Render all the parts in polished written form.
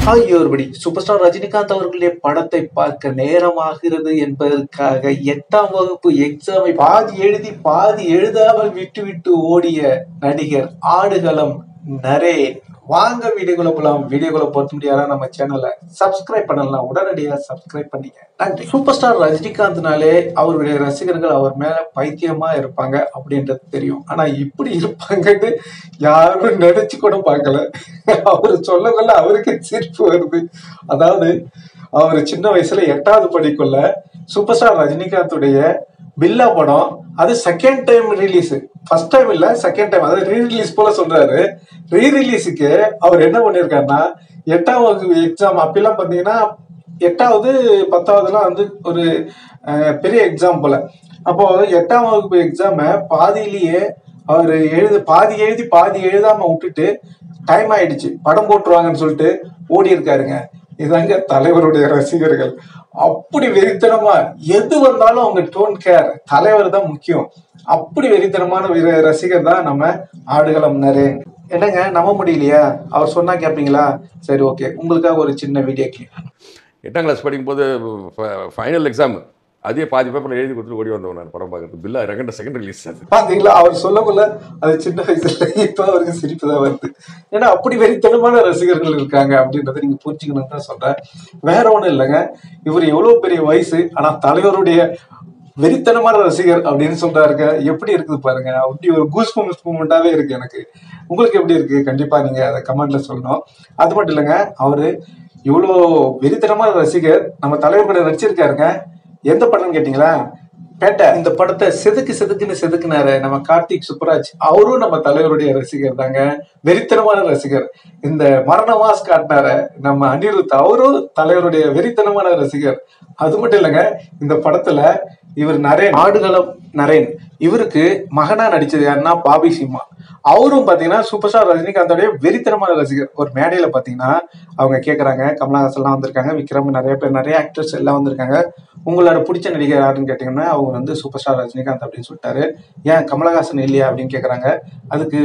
ஆகியோர்படி super star Rajinikanth அவர்களுடைய படத்தை பார்க்க நேரமாகிறது என்பதற்காக 8ஆம் வகுப்பு எக்ஸாமை பாதி எழுதி பாதி எழுதாமல் விட்டு ஓடிய நடிகர் ஆடுகளம் நரேன். வாங்க வீடியோக்குள்ள போலாம். வீடியோக்குள்ள பொறுத்த முடியாத நம்ம சேனலை சப்ஸ்கிரைப் பண்ணலாம். உடனடியாக சப்ஸ்கிரைப் பண்ணிக்க. நன்றி. சூப்பர் ஸ்டார் ரஜினிகாந்த்னாலே அவருடைய ரசிகர்கள் அவர் மேல பைத்தியமா இருப்பாங்க அப்படின்றது தெரியும். ஆனா இப்படி இருப்பாங்கன்னு யாரும் நினைச்சு கூட பார்க்கல. அவரு சொல்லக்குள்ள அவருக்கு சிரிப்பு வருது. அதாவது அவரு சின்ன வயசுல 8வது படிக்குள்ள சூப்பர் ஸ்டார் ரஜினிகாந்துடைய பில்லா படம், அது second time release, first time இல்ல செகண்ட் டைம், அதாவது ரீ ரிலீஸ் போல சொல்றாரு. ரீ ரிலீஸுக்கு அவர் என்ன பண்ணிருக்காருன்னா 8ஆம் வகுப்பு எக்ஸாம் அப்பெல்லாம் பாத்தீங்கன்னா 8வது 10வதுலாம் வந்து ஒரு பெரிய எக்ஸாம் போல. அப்போ 8ஆம் வகுப்பு எக்ஸாம பாதியிலேயே அவர் பாதி எழுதி பாதி எழுதாம விட்டுட்டு டைம் ஆயிடுச்சு, படம் போட்டுருவாங்கன்னு சொல்லிட்டு ஓடி இருக்காருங்க. இதாங்க தலைவருடைய ரசிகர்கள். அப்படி வெறித்தனமா எது வந்தாலும் அவங்க டோன் கேர், தலைவர் தான் முக்கியம். அப்படி வெறித்தனமான ரசிகர் தான் நம்ம ஆடுகளம் நரேன். என்னங்க நம்ப முடியலையா? அவர் சொன்னா கேட்பீங்களா? சரி, ஓகே, உங்களுக்காக ஒரு சின்ன வீடியோ கிளிப். 8ஆம் கிளாஸ் படிக்கும்போது ஃபைனல் எக்ஸாம் அதே பாதி பேப்பரில் எழுதி கொடுத்துட்டு ஓடி வந்தவன் நான் படம் பார்க்கறது. பில்லா செகண்ட் ரிலீஸ் அது பாத்தீங்களா? அவர் சொல்லக்குள்ள அது சின்ன வயசுல இப்போ அவருக்கு சிரிப்பு தான் வருது. ஏன்னா அப்படி வெறித்தனமான ரசிகர்கள் இருக்காங்க அப்படின்றத நீங்க புரிஞ்சுக்கணும்னு தான் சொல்றேன். வேற ஒண்ணும் இல்லைங்க. இவர் எவ்வளவு பெரிய வயசு, ஆனா தலைவருடைய வெறித்தனமான ரசிகர் அப்படின்னு சொல்றாருங்க. எப்படி இருக்குது பாருங்க. அப்படி ஒரு கூஸ் மூமெண்டாவே இருக்கு எனக்கு. உங்களுக்கு எப்படி இருக்கு? கண்டிப்பா நீங்க அதை கமெண்ட்ல சொல்லணும். அது மட்டும் இல்லைங்க, அவரு இவ்வளோ வெறித்தனமான ரசிகர் நம்ம தலைவர் கூட நடிச்சிருக்காருங்க. எந்த படம்னு கேட்டீங்களா? பேட்டை. இந்த படத்தை செதுக்குன்னு செதுக்குனாரு நம்ம கார்த்திக் சுப்புராஜ். அவரும் நம்ம தலைவருடைய ரசிகர் தாங்க, வெறித்தனமான ரசிகர். இந்த மரண மாஸ் காட்டினார நம்ம அனிருத், அவரும் தலைவருடைய வெறித்தனமான ரசிகர். அது மட்டும் இல்லைங்க, இந்த படத்துல இவர் நரேன், ஆடுகளம் நரேன், இவருக்கு மகனா நடிச்சது யாருன்னா பாபி சிம்மா. அவரும் பாத்தீங்கன்னா சூப்பர் ஸ்டார் ரஜினிகாந்தோடைய வெறித்தனமான ரசிகர். ஒரு மேடையில பாத்தீங்கன்னா அவங்க கேக்குறாங்க, கமலஹாசன் எல்லாம் வந்திருக்காங்க, விக்ரம், நிறைய பேர், நிறைய ஆக்டர்ஸ் எல்லாம் வந்திருக்காங்க. உங்களோட பிடிச்ச நடிகர் யாருன்னு கேட்டீங்கன்னா அவங்க வந்து சூப்பர் ஸ்டார் ரஜினிகாந்த் அப்படின்னு சொல்லிட்டாரு. ஏன் கமலஹாசன் இல்லையா அப்படின்னு கேக்குறாங்க. அதுக்கு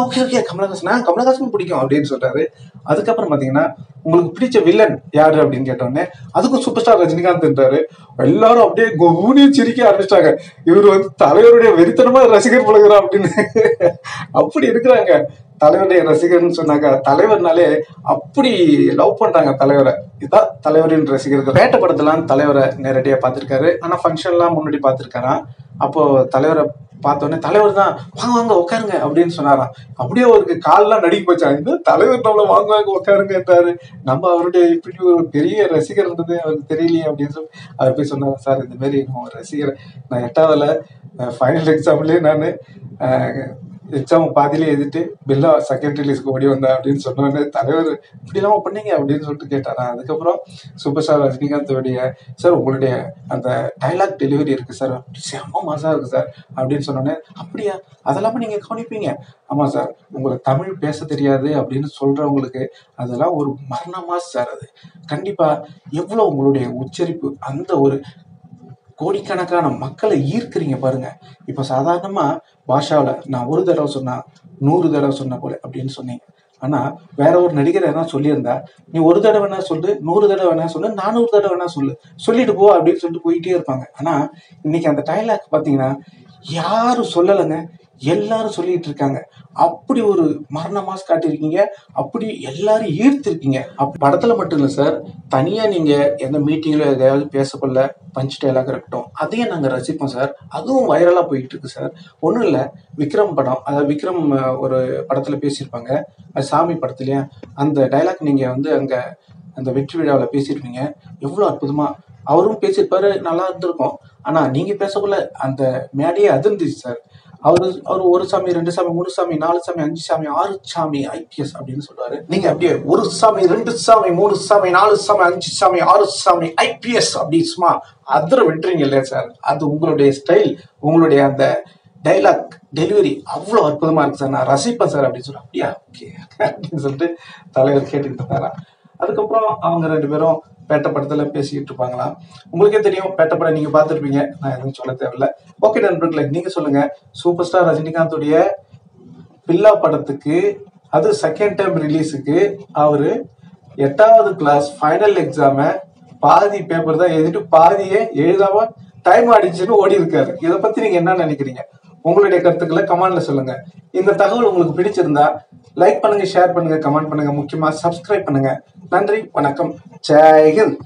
ஓகே கமலஹாசன் பிடிக்கும் அப்படின்னு சொல்றாரு. அதுக்கப்புறம் பாத்தீங்கன்னா உங்களுக்கு பிடிச்ச வில்லன் யாரு அப்படின்னு கேட்டோடனே அதுக்கும் சூப்பர் ஸ்டார் ரஜினிகாந்த்ன்றாரு. எல்லாரும் அப்படியே ஊனியும் சிரிக்க ஆரம்பிச்சிட்டாங்க. இவர் வந்து தலைவருடைய வெறித்தனமா ரசிகர் பழகுறா அப்படின்னு. அப்படி இருக்கிறாங்க தலைவருடைய ரசிகர்னு சொன்னாங்க. தலைவர்னாலே அப்படி லவ் பண்றாங்க தலைவரை. இதுதான் தலைவரின் ரசிகர்கள். பேட்ட படத்தெல்லாம் தலைவரை நேரடியா பார்த்திருக்காரு. ஆனா ஃபங்க்ஷன் எல்லாம் முன்னாடி பார்த்திருக்காரா. அப்போ தலைவரை பார்த்தோன்னே தலைவர் தான் வாங்க உட்காருங்க அப்படின்னு சொன்னாராம். அப்படியே அவருக்கு கால்லாம் நடுங்கி போச்சா. இந்த தலைவர் நம்மள வாங்க உட்காருங்கன்றாரு. நம்ம அவருடைய இப்படி ஒரு பெரிய ரசிகர்ன்றது அவருக்கு தெரியலையே அப்படின்னு சொல்லி அவர் போய் சொன்னார். சார், இந்த மாதிரி நான் ஒரு ரசிகர், நான் 8வதுல ஃபைனல் எக்ஸாம்லயே நான் எக்ஸாம் பாதியிலே எழுதிட்டு பில்லா செகண்ட் ரிலீஸ்க்கு ஓடி வந்தேன் அப்படின்னு சொன்னோன்னே தலைவர் இப்படி இல்லாம பண்ணீங்க அப்படின்னு சொல்லிட்டு கேட்டாரா. அதுக்கப்புறம் சூப்பர் ஸ்டார் ரஜினிகாந்தோடைய சார் உங்களுடைய அந்த டைலாக் டெலிவரி இருக்கு சார், செம்ம மாசா இருக்கு சார் அப்படின்னு சொன்னோன்னே, அப்படியா, அதெல்லாம நீங்க கவனிப்பீங்க? ஆமா சார், உங்களுக்கு தமிழ் பேச தெரியாது அப்படின்னு சொல்றவங்களுக்கு அதெல்லாம் ஒரு மரண மாஸ் சார். அது கண்டிப்பா எவ்வளவு உங்களுடைய உச்சரிப்பு அந்த ஒரு கோடிக்கணக்கான மக்களை ஈர்க்கிறீங்க பாருங்க. இப்ப சாதாரணமா பாஷாவில நான் ஒரு தடவை சொன்னா 100 தடவை சொன்ன போல அப்படின்னு சொன்னீங்க. ஆனா வேற ஒரு நடிகர் என்ன சொல்லியிருந்தா, நீ ஒரு தடவை வேணா சொல்லு, 100 தடவை வேணா சொல்லு, 400 தடவை வேணா சொல்லு, சொல்லிட்டு போ அப்படின்னு சொல்லிட்டு போயிட்டே இருப்பாங்க. ஆனா இன்னைக்கு அந்த டைலாக் பாத்தீங்கன்னா யாரும் சொல்லலைங்க, எல்லாரும் சொல்லிட்டு இருக்காங்க. அப்படி ஒரு மரண மாஸ் காட்டியிருக்கீங்க, அப்படி எல்லாரும் ஈர்த்திருக்கீங்க. படத்துல மட்டும் இல்ல சார், தனியா நீங்க எந்த மீட்டிங்ல எதையாவது பேசப்படல பஞ்ச் டைலாக் இருக்கட்டும், அதையும் நாங்க ரசிப்போம் சார். அதுவும் வைரலா போயிட்டு இருக்கு சார். ஒன்றும் இல்லை, விக்ரம் படம், அதாவது விக்ரம் ஒரு படத்துல பேசியிருப்பாங்க, அது சாமி படத்துலயா, அந்த டைலாக் நீங்க வந்து அங்க அந்த வெற்றி விழாவில் பேசியிருப்பீங்க. எவ்வளவு அற்புதமா அவரும் பேசியிருப்பாரு, நல்லா இருந்திருக்கும். ஆனா நீங்க பேசக்குள்ள அந்த மேடையே அதிர்ந்துச்சு சார். அவரு 1 சாமி 2 சாமி 3 சாமி 4 சாமி 5 சாமி 6 சாமி ஐபிஎஸ் அப்படின்னு சொல்றாரு. நீங்க அப்படியே 1 சாமி 2 சாமி 3 சாமி 4 சாமி 5 சாமி 6 சாமி ஐபிஎஸ் அப்படி சும்மா அதிர விட்டுறீங்க இல்லையா சார்? அது உங்களுடைய ஸ்டைல், உங்களுடைய அந்த டைலாக் டெலிவரி அவ்வளவு அற்புதமா இருக்கு சார், நான் ரசிப்பேன் சார் அப்படின்னு சொல்றேன். அப்படியா, ஓகே அப்படின்னு சொல்லிட்டு தலைவர் கேட்டுக்கிட்டு இருந்தாரா. அதுக்கப்புறம் அவங்க 2 பேரும் பேட்ட படத்துல பேசிக்கிட்டு இருப்பாங்களா. உங்களுக்கே தெரியும், பேட்ட படம் நீங்க பார்த்துருப்பீங்க, நான் எதுவும் சொல்ல தேவையில்ல. ஓகே நண்பர்களே, நீங்க சொல்லுங்க, சூப்பர் ஸ்டார் ரஜினிகாந்துடைய பில்லா படத்துக்கு, அது செகண்ட் டைம் ரிலீஸுக்கு அவரு 8வது கிளாஸ் ஃபைனல் எக்ஸாம பாதி பேப்பர் தான் எழுதிட்டு பாதியே எழுதாம டைம் ஆடிச்சுன்னு ஓடி இருக்காரு. இதை பத்தி நீங்க என்ன நினைக்கிறீங்க? உங்களுடைய கருத்துக்களை கமெண்ட்ல சொல்லுங்க. இந்த தகவல் உங்களுக்கு பிடிச்சிருந்தா லைக் பண்ணுங்க, ஷேர் பண்ணுங்க, கமெண்ட் பண்ணுங்க, முக்கியமா சப்ஸ்கிரைப் பண்ணுங்க. நன்றி, வணக்கம், ஜெய் ஹிந்த்.